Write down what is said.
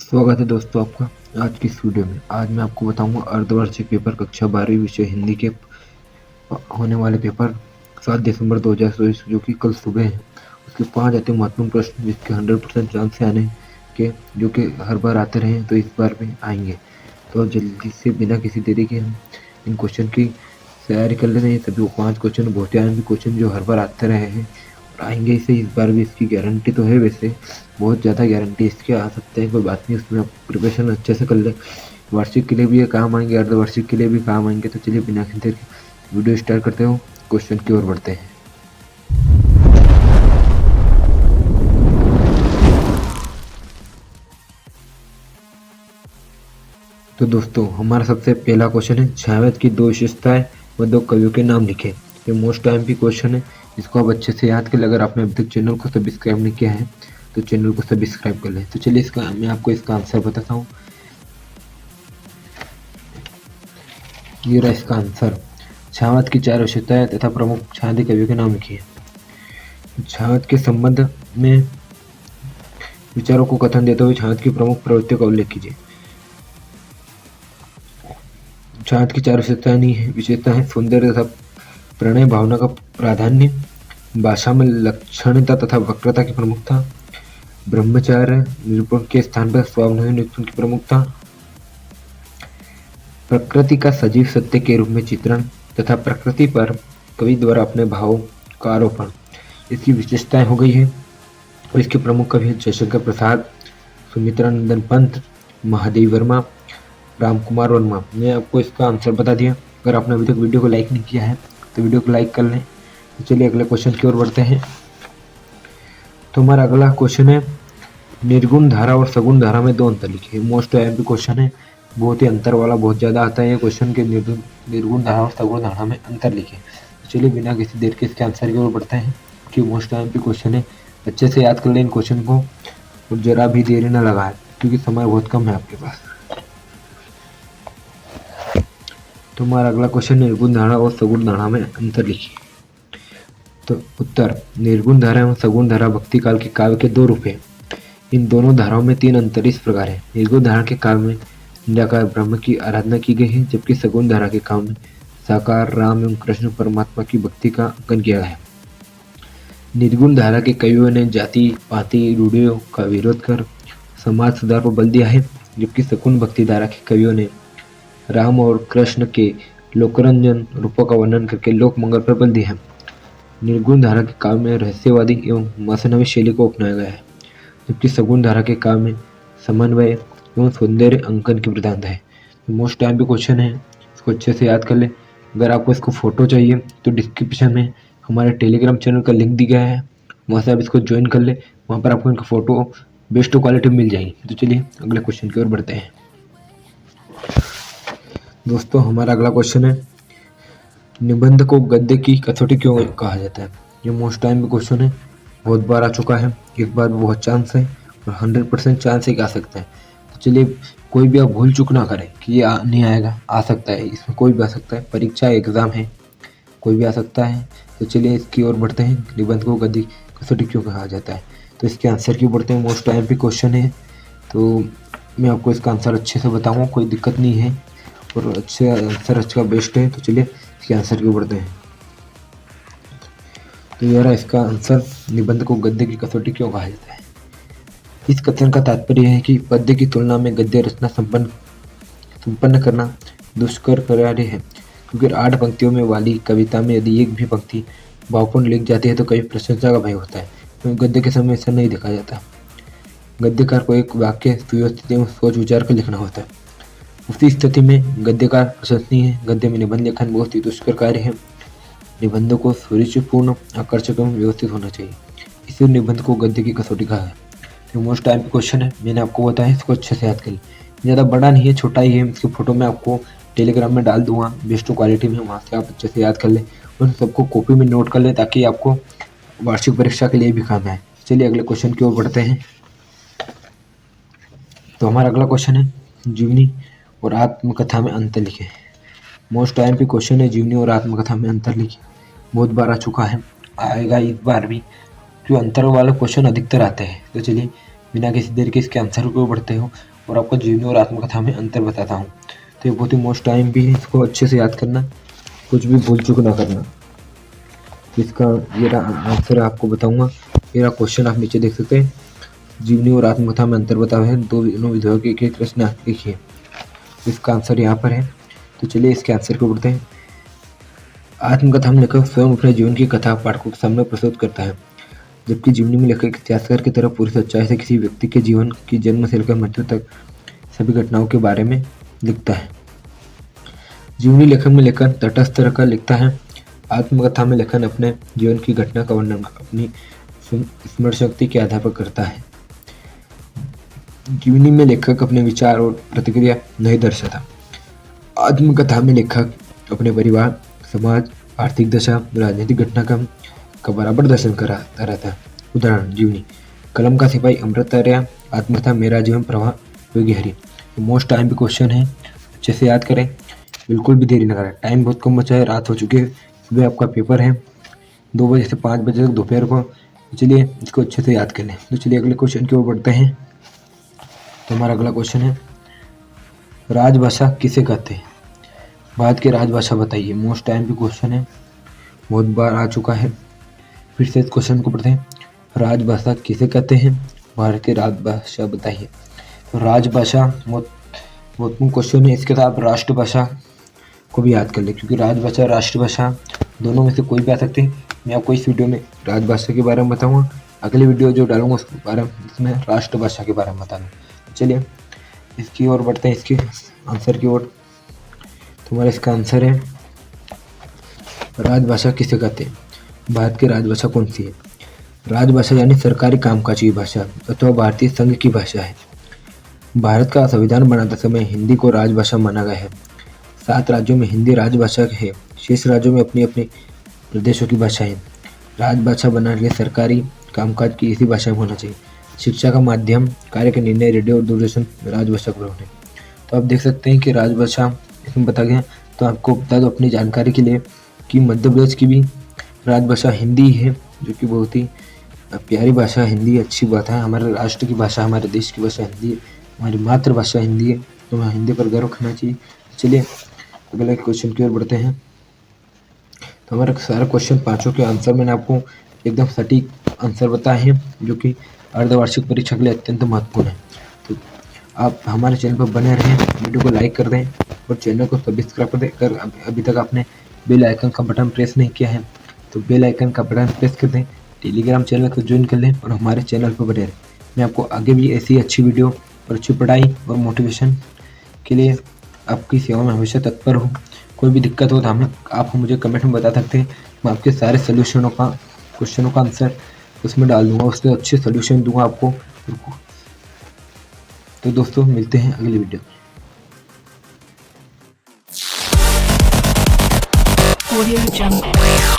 स्वागत है दोस्तों आपका आज की इस वीडियो में। आज मैं आपको बताऊंगा अर्धवार्षिक पेपर कक्षा 12वीं विषय हिंदी के होने वाले पेपर 7 दिसंबर 2024 जो कि कल सुबह है। उसके 5 अति महत्वपूर्ण प्रश्न जिसके 100% चांस से आने के, जो कि हर बार आते रहे तो इस बार भी आएंगे। तो जल्दी से बिना किसी देरी के हम इन क्वेश्चन की तैयारी कर लेते हैं। सभी 5 क्वेश्चन बहुत ही क्वेश्चन जो हर बार आते रहे हैं और आएंगे इसे इस बार भी। इसकी गारंटी तो है, वैसे बहुत ज़्यादा गारंटी इसके आ सकते हैं, कोई बात नहीं। उसमें आप प्रिपरेशन अच्छे से कर ले। वार्षिक के लिए भी ये काम आएंगे, अर्धवार्षिक के लिए भी काम आएंगे। तो चलिए बिना किसी देर के वीडियो स्टार्ट करते हो, क्वेश्चन की ओर बढ़ते हैं। तो दोस्तों हमारा सबसे पहला क्वेश्चन है, छायावत की 2 विशेषताएं व 2 कवियों के नाम लिखे। ये मोस्ट टाइम क्वेश्चन है, इसको आप अच्छे से याद कर ले। अगर आपने अभी तक चैनल को सब्सक्राइब नहीं किया है तो चैनल को सब्सक्राइब कर लें। तो चलिए मैं आपको इसका आंसर बताता हूँ। ये रहा इसका आंसर। छायावत की 4 विशेषताएं तथा प्रमुख छायांकित कवियों के नाम लिखिए। छायावत के संबंध में विचारों को कथन देते हुए छायावत की प्रमुख प्रवृत्तियों का उल्लेख कीजिए। छायावत की 4 विशेषता है सौंदर्य तथा प्रणय भावना का प्राधान्य, भाषा में लक्षणता तथा वक्रता की प्रमुखता, ब्रह्मचार्य निरूपण के स्थान पर स्वावलंबी निरूपण की प्रमुखता, प्रकृति का सजीव सत्य के रूप में चित्रण तथा प्रकृति पर कवि द्वारा अपने भावों का आरोपण, इसकी विशेषताएं हो गई है। और इसके प्रमुख कवि हैं जयशंकर प्रसाद, सुमित्रानंदन पंत, महादेव वर्मा, राम कुमार वर्मा। मैं आपको इसका आंसर बता दिया। अगर आपने अभी तक वीडियो को लाइक नहीं किया है तो वीडियो को लाइक कर लें। तो चलिए अगले क्वेश्चन की ओर बढ़ते हैं। तो हमारा अगला क्वेश्चन है, निर्गुण धारा और सगुण धारा में 2 अंतर लिखिए। मोस्ट एमपी क्वेश्चन है, बहुत ही अंतर वाला, बहुत ज़्यादा आता है ये क्वेश्चन के निर्गुण धारा और सगुण धारा में अंतर लिखे। तो चलिए बिना किसी देर के इसके आंसर की ओर बढ़ते हैं कि मोस्ट एमपी क्वेश्चन है। अच्छे से याद कर लें इन क्वेश्चन को और जरा भी देरी न लगाए क्योंकि समय बहुत कम है आपके पास। तो हमारा अगला क्वेश्चन, निर्गुण धारा और सगुण धारा में अंतर लिखिए। तो उत्तर, निर्गुण धारा एवं सगुण धारा भक्ति काल के काव्य के 2 रूप हैं। इन दोनों धाराओं में 3 अंतर इस प्रकार है। निर्गुण धारा के काव्य में निराकार ब्रह्म की आराधना की गई है, जबकि सगुण धारा के काव्य में साकार राम एवं कृष्ण परमात्मा की भक्ति का अंकन किया है। निर्गुण धारा के कवियों ने जाति पाति रूढ़ियों का विरोध कर समाज सुधार पर बल दिया है, जबकि सगुण भक्ति धारा के कवियों ने राम और कृष्ण के लोकरंजन रूपों का वर्णन करके लोक मंगल पर बल दिया है। निर्गुण धारा के काव्य में रहस्यवादी एवं मसनवी शैली को अपनाया गया है, जबकि सगुण धारा के काव्य में समन्वय एवं सौंदर्य अंकन की प्रधानता है। मोस्ट टाइम भी क्वेश्चन है, इसको अच्छे से याद कर ले। अगर आपको इसको फोटो चाहिए तो डिस्क्रिप्शन में हमारे टेलीग्राम चैनल का लिंक दिया है, वहाँ से आप इसको ज्वाइन कर ले। वहाँ पर आपको इनका फोटो बेस्ट क्वालिटी में मिल जाएगी। तो चलिए अगले क्वेश्चन की ओर बढ़ते हैं। दोस्तों हमारा अगला क्वेश्चन है, निबंध को गद्य की कसौटी क्यों कहा जाता है। ये मोस्ट टाइम भी क्वेश्चन है, बहुत बार आ चुका है, इस बार बहुत चांस है और 100% चांस है कि आ सकता है। तो चलिए कोई भी आप भूल चूक ना करें कि ये नहीं आएगा, आ सकता है, इसमें कोई भी आ सकता है। परीक्षा एग्जाम है, कोई भी आ सकता है। तो चलिए इसकी ओर बढ़ते हैं, निबंध को गद्य कसौटी क्यों कहा जाता है। तो इसके आंसर की ओर बढ़ते हैं। मोस्ट टाइम भी क्वेश्चन है, तो मैं आपको इसका आंसर अच्छे से बताऊँगा, कोई दिक्कत नहीं है और अच्छे आंसर अच्छा बेस्ट है। तो चलिए इसके आंसर की ओर बढ़ते हैं। तो यह रहा इसका आंसर, निबंध को गद्य की कसौटी क्यों कहा जाता है। इस कथन का तात्पर्य है कि पद्य की तुलना में गद्य रचना संपन्न करना दुष्कर कार्य है, क्योंकि 8 पंक्तियों में वाली कविता में यदि एक भी पंक्ति भावपूर्ण लिख जाती है तो कभी प्रशंसा का भय होता है, क्योंकि गद्य के समय ऐसा नहीं देखा जाता। गद्यकार को एक वाक्य सुव्यवस्थित एवं सोच विचार कर लिखना होता है। उसी स्थिति में गद्यकार प्रशंसनीय है। गद्य में निबंध लेखन बहुत ही दुष्कर कार्य है। निबंध को सुरुचिपूर्ण, आकर्षक एवं व्यवस्थित होना चाहिए, इसलिए निबंध को गद्य की कसौटी कहा है। तो मोस्ट टाइम पे क्वेश्चन है, मैंने आपको बताया, इसको अच्छे से याद करिए। ज़्यादा बड़ा नहीं है, छोटा ही है। इसकी फोटो मैं आपको टेलीग्राम में डाल दूंगा बेस्ट क्वालिटी में, वहाँ से आप अच्छे से याद कर लें। उन सबको कॉपी में नोट कर लें ताकि आपको वार्षिक परीक्षा के लिए भी काम आए। चलिए अगले क्वेश्चन की ओर बढ़ते हैं। तो हमारा अगला क्वेश्चन है, जीवनी और आत्मकथा में अंतर लिखें। मोस्ट टाइम पे क्वेश्चन है, जीवनी और आत्मकथा में अंतर लिखें। बहुत बार आ चुका है, आएगा इस बार भी, जो अंतर वाले क्वेश्चन अधिकतर आते हैं। तो चलिए बिना किसी देर के इसके आंसर को बढ़ते हो और आपको जीवनी और आत्मकथा में अंतर बताता हूँ। तो ये बहुत ही मोस्ट टाइम भी है, इसको अच्छे से याद करना, कुछ भी भूल चूक ना करना। इसका ये आंसर आपको बताऊंगा। मेरा क्वेश्चन आप नीचे देख सकते हैं, जीवनी और आत्मकथा में अंतर बताए हैं, दोनों विधाओं के एक प्रश्न लिखिए। इसका आंसर यहाँ पर है। तो चलिए इसके आंसर को पढ़ते हैं। आत्मकथा में लेखक स्वयं अपने जीवन की कथा पाठकों के सामने प्रस्तुत करता है, जबकि जीवनी में लेखक इतिहासकार की तरह पूरी सच्चाई से किसी व्यक्ति के जीवन की जन्म से लेकर मृत्यु तक सभी घटनाओं के बारे में लिखता है। जीवनी लेखन में लेखक तटस्थ तरह का लिखता है। आत्मकथा में लेखन अपने जीवन की घटना का वर्णन अपनी स्मरण शक्ति के आधार पर करता है। जीवनी में लेखक अपने विचार और प्रतिक्रिया नहीं दर्शाता। आत्मकथा में लेखक अपने परिवार, समाज, आर्थिक दशा, राजनीतिक घटनाक्रम का बराबर दर्शन कराता रहता है। उदाहरण जीवनी, कलम का सिपाही अमृत तारिया, आत्मकथा मेरा जीवन प्रवाह योगी हरि। मोस्ट टाइम भी क्वेश्चन है, अच्छे से याद करें, बिल्कुल भी देरी न करें। टाइम बहुत कम बचा है, रात हो चुकी है, सुबह आपका पेपर है 2 बजे से 5 बजे तक दोपहर को। चलिए इसको अच्छे से याद कर लें। तो चलिए अगले क्वेश्चन की ओर बढ़ते हैं। तो हमारा अगला क्वेश्चन है, राजभाषा किसे कहते हैं? भारत की राजभाषा बताइए। मोस्ट टाइम भी क्वेश्चन है, बहुत बार आ चुका है। फिर से इस क्वेश्चन को पढ़ते हैं, राजभाषा किसे कहते हैं? भारत की राजभाषा बताइए। तो राजभाषा महत्वपूर्ण क्वेश्चन है। इसके साथ आप राष्ट्रभाषा को भी याद कर ले, क्योंकि राजभाषा राष्ट्रभाषा दोनों में से कोई भी आ सकती है। मैं आपको इस वीडियो में राजभाषा के बारे में बताऊंगा, अगली वीडियो जो डालूंगा उसके बारे में इसमें राष्ट्रभाषा के बारे में बता दूँ। चलिए इसकी ओर बढ़ते हैं, इसके आंसर की ओर। तुम्हारा इसका आंसर है, राजभाषा किसे कहते हैं? भारत की राजभाषा कौन सी है? राजभाषा यानी सरकारी कामकाज की भाषा अथवा भारतीय संघ की भाषा है। भारत का संविधान बनाते समय हिंदी को राजभाषा माना गया है। 7 राज्यों में हिंदी राजभाषा है, शेष राज्यों में अपनी अपनी प्रदेशों की भाषा है। राजभाषा बनाने के लिए सरकारी कामकाज की इसी भाषा में होना चाहिए। शिक्षा का माध्यम, कार्य के निर्णय, रेडियो और दूरदर्शन राजभाषा पर होने। तो आप देख सकते हैं कि राजभाषा इसमें बता गया। तो आपको बता दो अपनी जानकारी के लिए कि मध्य प्रदेश की भी राजभाषा हिंदी है, जो कि बहुत ही प्यारी भाषा हिंदी, अच्छी बात है। हमारे राष्ट्र की भाषा, हमारे देश की भाषा हिंदी है, हमारी मातृभाषा हिंदी है, तो हमें हिंदी पर गर्व करना चाहिए। चलिए अगले क्वेश्चन की ओर बढ़ते हैं। तो हमारे सारे क्वेश्चन 5 के आंसर मैंने आपको एकदम सटीक आंसर बताए हैं, जो कि अर्धवार्षिक परीक्षा के लिए अत्यंत महत्वपूर्ण है। तो आप हमारे चैनल पर बने रहें, वीडियो को लाइक कर दें और चैनल को सब्सक्राइब कर दें। अगर अभी तक आपने बेल आइकन का बटन प्रेस नहीं किया है तो बेल आइकन का बटन प्रेस कर दें, टेलीग्राम चैनल को ज्वाइन कर लें और हमारे चैनल पर बने रहें। मैं आपको आगे भी ऐसी अच्छी वीडियो और अच्छी पढ़ाई और मोटिवेशन के लिए आपकी सेवा में हमेशा तत्पर हूँ। कोई भी दिक्कत हो तो आप मुझे कमेंट में बता सकते हैं। मैं आपके सारे क्वेश्चनों का आंसर उसमें डाल दूंगा, उससे अच्छे सोल्यूशन दूंगा आपको। तो दोस्तों मिलते हैं अगली वीडियो में। Audio Jungle.